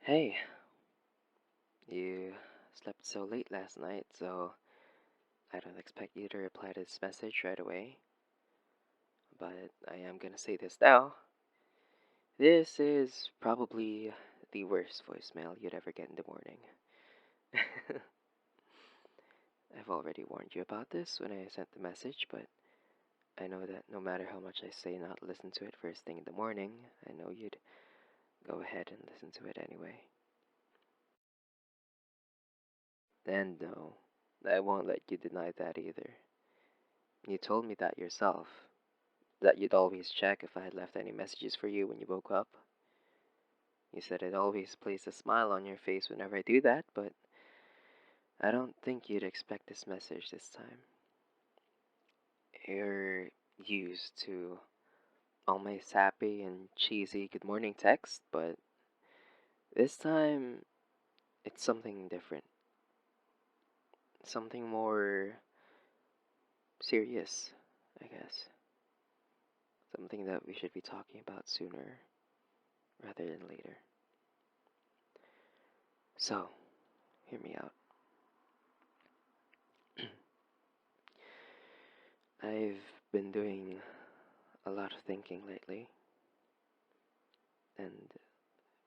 Hey, you slept so late last night, so I don't expect you to reply to this message right away. But I am gonna say this now. This is probably the worst voicemail you'd ever get in the morning. I've already warned you about this when I sent the message, but I know that no matter how much I say not to listen to it first thing in the morning, I know you'd go ahead and listen to it anyway. And no, I won't let you deny that either. You told me that yourself. That you'd always check if I had left any messages for you when you woke up. You said it always placed a smile on your face whenever I do that, but I don't think you'd expect this message this time. You're used to all my sappy and cheesy good morning text, but this time it's something different. Something more serious, I guess. Something that we should be talking about sooner rather than later. So, hear me out. I've been doing a lot of thinking lately, and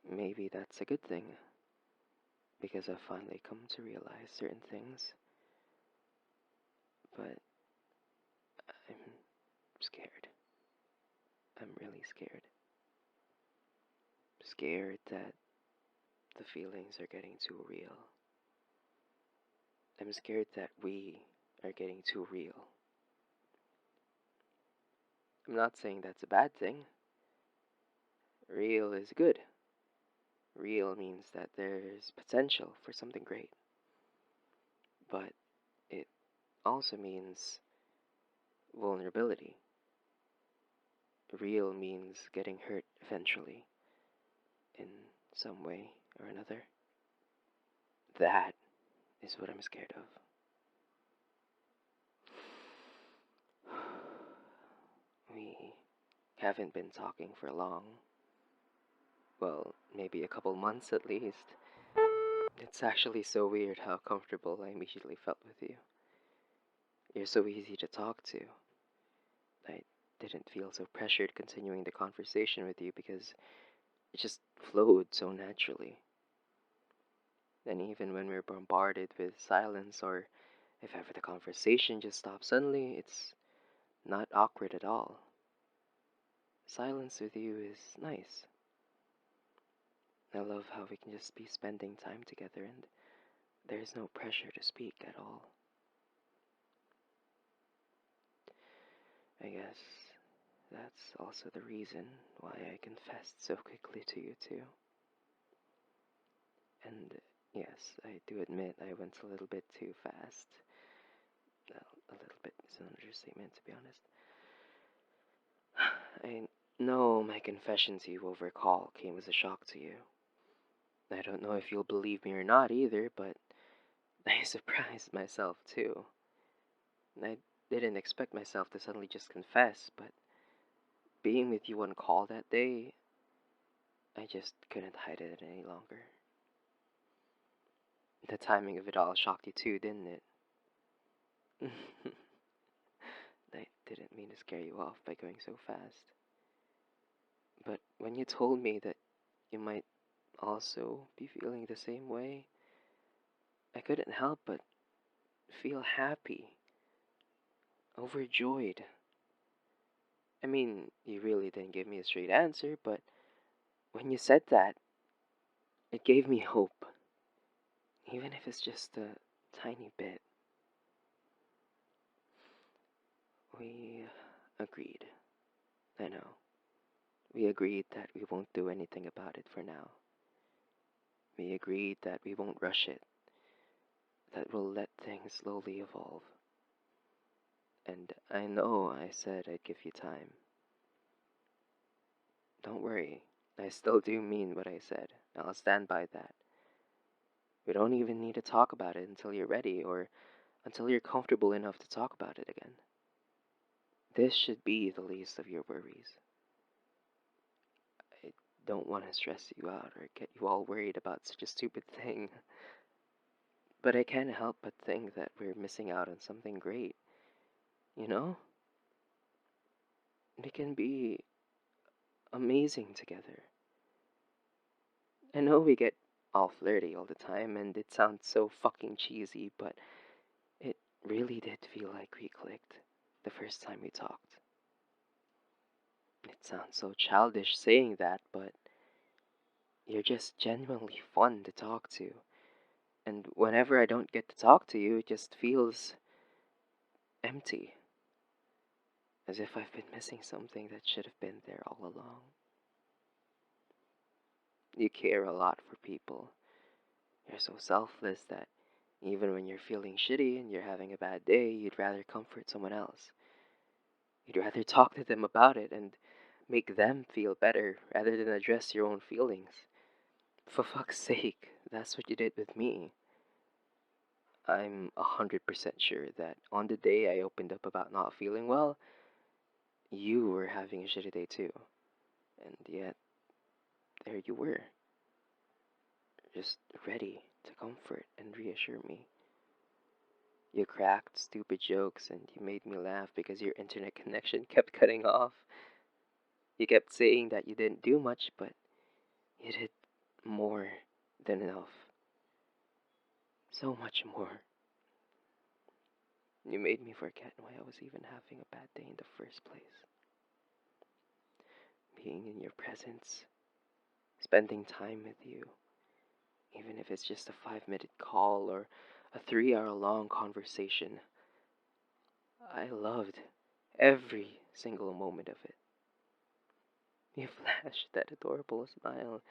maybe that's a good thing because I've finally come to realize certain things, but I'm scared. I'm really scared. Scared that the feelings are getting too real. I'm scared that we are getting too real. I'm not saying that's a bad thing. Real is good. Real means that there's potential for something great. But it also means vulnerability. Real means getting hurt eventually, in some way or another. That is what I'm scared of. We haven't been talking for long. Well, maybe a couple months at least. It's actually so weird how comfortable I immediately felt with you. You're so easy to talk to. I didn't feel so pressured continuing the conversation with you because it just flowed so naturally. And even when we're bombarded with silence, or if ever the conversation just stops suddenly, it's not awkward at all. Silence with you is nice. I love how we can just be spending time together and there's no pressure to speak at all. I guess that's also the reason why I confessed so quickly to you, too. And yes, I do admit I went a little bit too fast. Well, a little bit is an understatement, to be honest. I know my confession to you over call came as a shock to you. I don't know if you'll believe me or not either, but I surprised myself too. I didn't expect myself to suddenly just confess, but being with you on call that day, I just couldn't hide it any longer. The timing of it all shocked you too, didn't it? I didn't mean to scare you off by going so fast. But when you told me that you might also be feeling the same way, I couldn't help but feel happy, overjoyed. I mean, you really didn't give me a straight answer, but when you said that, it gave me hope, even if it's just a tiny bit. We agreed. I know. We agreed that we won't do anything about it for now. We agreed that we won't rush it, that we'll let things slowly evolve. And I know I said I'd give you time. Don't worry, I still do mean what I said. I'll stand by that. We don't even need to talk about it until you're ready or until you're comfortable enough to talk about it again. This should be the least of your worries. I don't want to stress you out or get you all worried about such a stupid thing. But I can't help but think that we're missing out on something great, you know? We can be amazing together. I know we get all flirty all the time, and it sounds so fucking cheesy, but it really did feel like we clicked the first time we talked. It sounds so childish saying that, but you're just genuinely fun to talk to. And whenever I don't get to talk to you, it just feels empty. As if I've been missing something that should have been there all along. You care a lot for people. You're so selfless that even when you're feeling shitty and you're having a bad day, you'd rather comfort someone else. You'd rather talk to them about it and make them feel better rather than address your own feelings. For fuck's sake, that's what you did with me. I'm 100% sure that on the day I opened up about not feeling well, you were having a shitty day too. And yet, there you were, just ready to comfort and reassure me. You cracked stupid jokes and you made me laugh because your internet connection kept cutting off. You kept saying that you didn't do much, but you did more than enough. So much more. You made me forget why I was even having a bad day in the first place. Being in your presence, spending time with you, even if it's just a 5-minute call or a 3-hour long conversation. I loved every single moment of it. You flash that adorable smile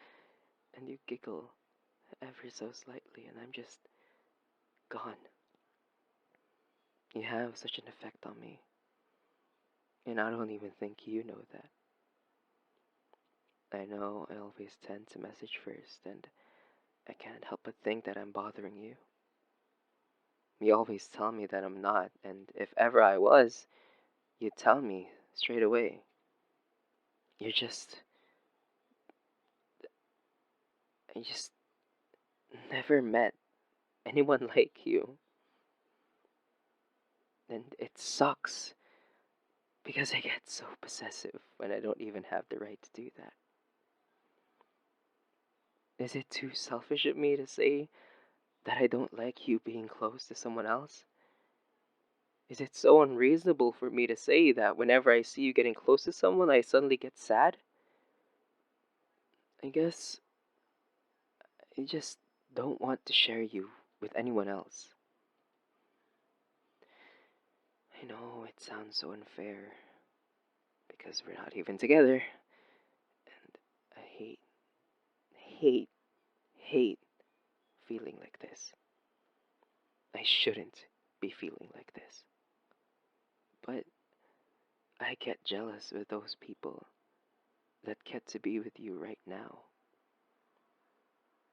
and you giggle ever so slightly, and I'm just gone. You have such an effect on me, and I don't even think you know that. I know I always tend to message first, and I can't help but think that I'm bothering you. You always tell me that I'm not, and if ever I was, you'd tell me straight away. You're just. I just never met anyone like you. And it sucks because I get so possessive when I don't even have the right to do that. Is it too selfish of me to say that I don't like you being close to someone else? Is it so unreasonable for me to say that whenever I see you getting close to someone, I suddenly get sad? I guess I just don't want to share you with anyone else. I know it sounds so unfair because we're not even together, and I hate, hate feeling like this. I shouldn't be feeling like this. But I get jealous with those people that get to be with you right now.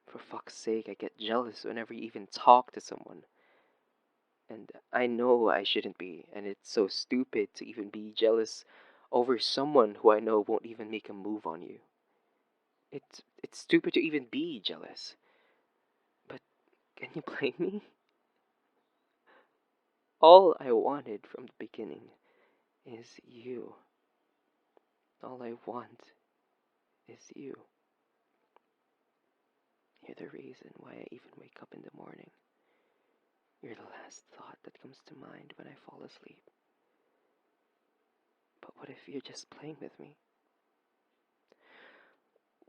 For fuck's sake, I get jealous whenever you even talk to someone. And I know I shouldn't be, and it's so stupid to even be jealous over someone who I know won't even make a move on you. It's stupid to even be jealous. But can you blame me? All I wanted from the beginning is you. All I want is you. You're the reason why I even wake up in the morning. You're the last thought that comes to mind when I fall asleep. But what if you're just playing with me?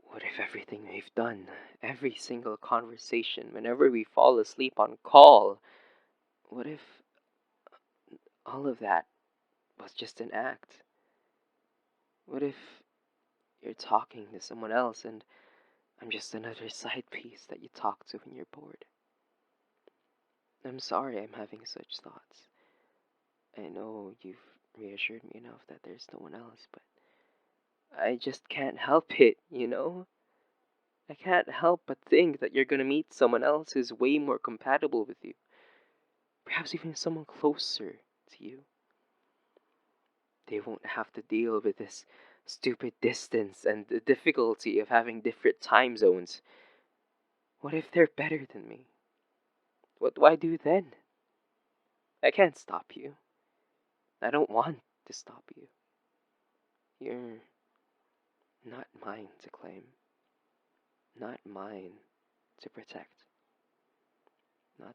What if everything we've done, every single conversation, whenever we fall asleep on call, what if all of that was just an act? What if you're talking to someone else and I'm just another side piece that you talk to when you're bored? I'm sorry I'm having such thoughts. I know you've reassured me enough that there's no one else, but I just can't help it, you know? I can't help but think that you're gonna meet someone else who's way more compatible with you. Perhaps even someone closer to you. They won't have to deal with this stupid distance and the difficulty of having different time zones. What if they're better than me? What do I do then? I can't stop you. I don't want to stop you. You're not mine to claim, not mine to protect, not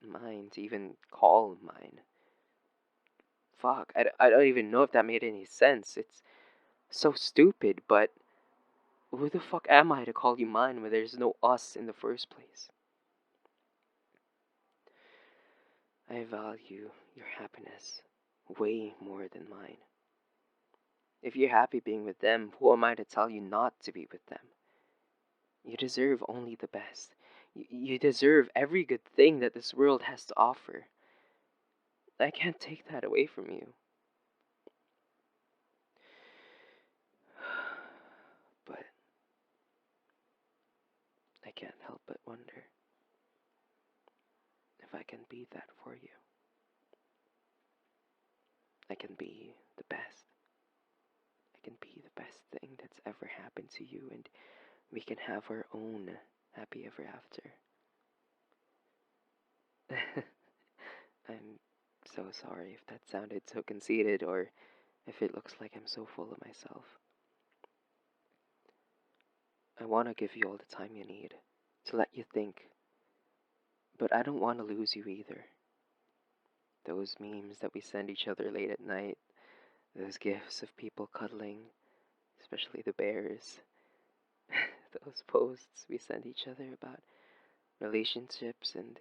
mine to even call mine. Fuck, I don't even know if that made any sense. It's so stupid, but who the fuck am I to call you mine when there's no us in the first place? I value your happiness way more than mine. If you're happy being with them, who am I to tell you not to be with them? You deserve only the best. You deserve every good thing that this world has to offer. I can't take that away from you. But I can't help but wonder if I can be that for you. I can be the best. I can be the best thing that's ever happened to you, and we can have our own happy ever after. I'm so sorry if that sounded so conceited or if it looks like I'm so full of myself. I want to give you all the time you need to let you think, but I don't want to lose you either. Those memes that we send each other late at night, those gifs of people cuddling, especially the bears, those posts we send each other about relationships, and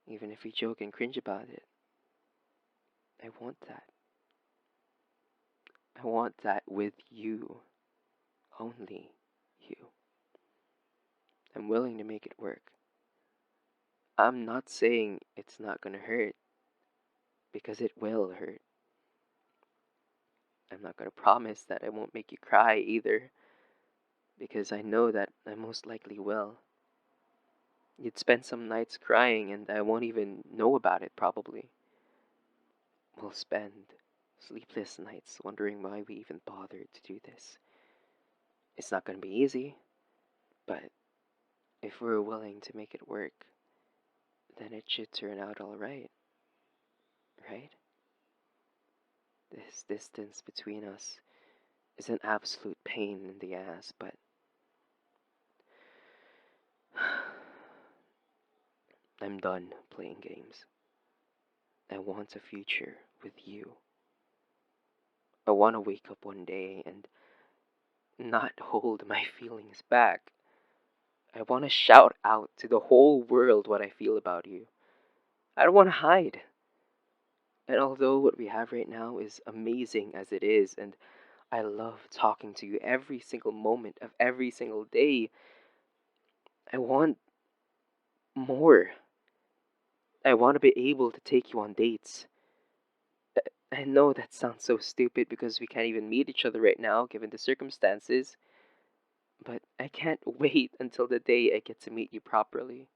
even if we joke and cringe about it, I want that. I want that with you. Only you. I'm willing to make it work. I'm not saying it's not gonna hurt, because it will hurt. I'm not gonna promise that I won't make you cry either, because I know that I most likely will. You'd spend some nights crying and I won't even know about it, probably. We'll spend sleepless nights wondering why we even bothered to do this. It's not gonna be easy, but if we're willing to make it work, then it should turn out alright, right? This distance between us is an absolute pain in the ass, but I'm done playing games. I want a future with you. I want to wake up one day and not hold my feelings back. I want to shout out to the whole world what I feel about you. I don't want to hide. And although what we have right now is amazing as it is, and I love talking to you every single moment of every single day, I want more. I want to be able to take you on dates. I know that sounds so stupid because we can't even meet each other right now given the circumstances, but I can't wait until the day I get to meet you properly.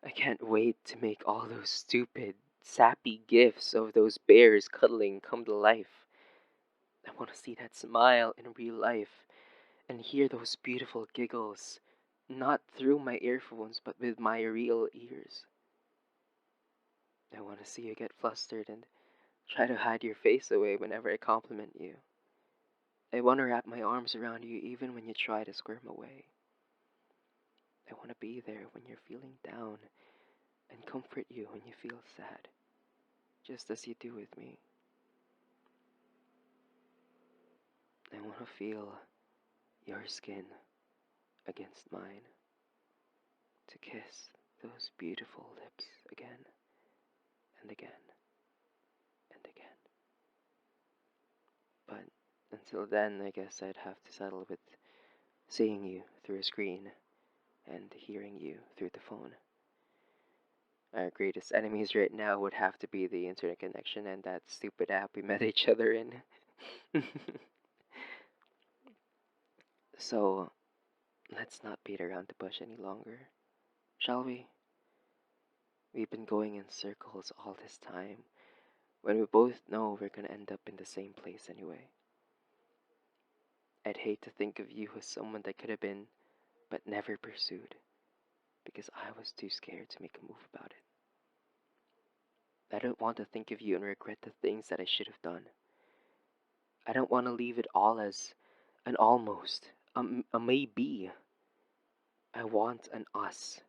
I can't wait to make all those stupid, sappy gifs of those bears cuddling come to life. I want to see that smile in real life and hear those beautiful giggles, not through my earphones but with my real ears. I want to see you get flustered and try to hide your face away whenever I compliment you. I want to wrap my arms around you even when you try to squirm away. I want to be there when you're feeling down and comfort you when you feel sad, just as you do with me. I want to feel your skin against mine, to kiss those beautiful lips again and again and again. But until then, I guess I'd have to settle with seeing you through a screen and hearing you through the phone. Our greatest enemies right now would have to be the internet connection and that stupid app we met each other in. So, let's not beat around the bush any longer, shall we? We've been going in circles all this time when we both know we're gonna end up in the same place anyway. I'd hate to think of you as someone that could have been, but never pursued, because I was too scared to make a move about it. I don't want to think of you and regret the things that I should have done. I don't want to leave it all as an almost, a maybe. I want an us.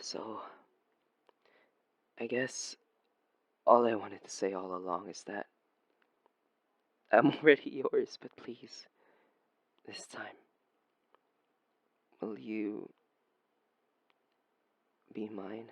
So, I guess all I wanted to say all along is that I'm already yours, but please, this time, will you be mine?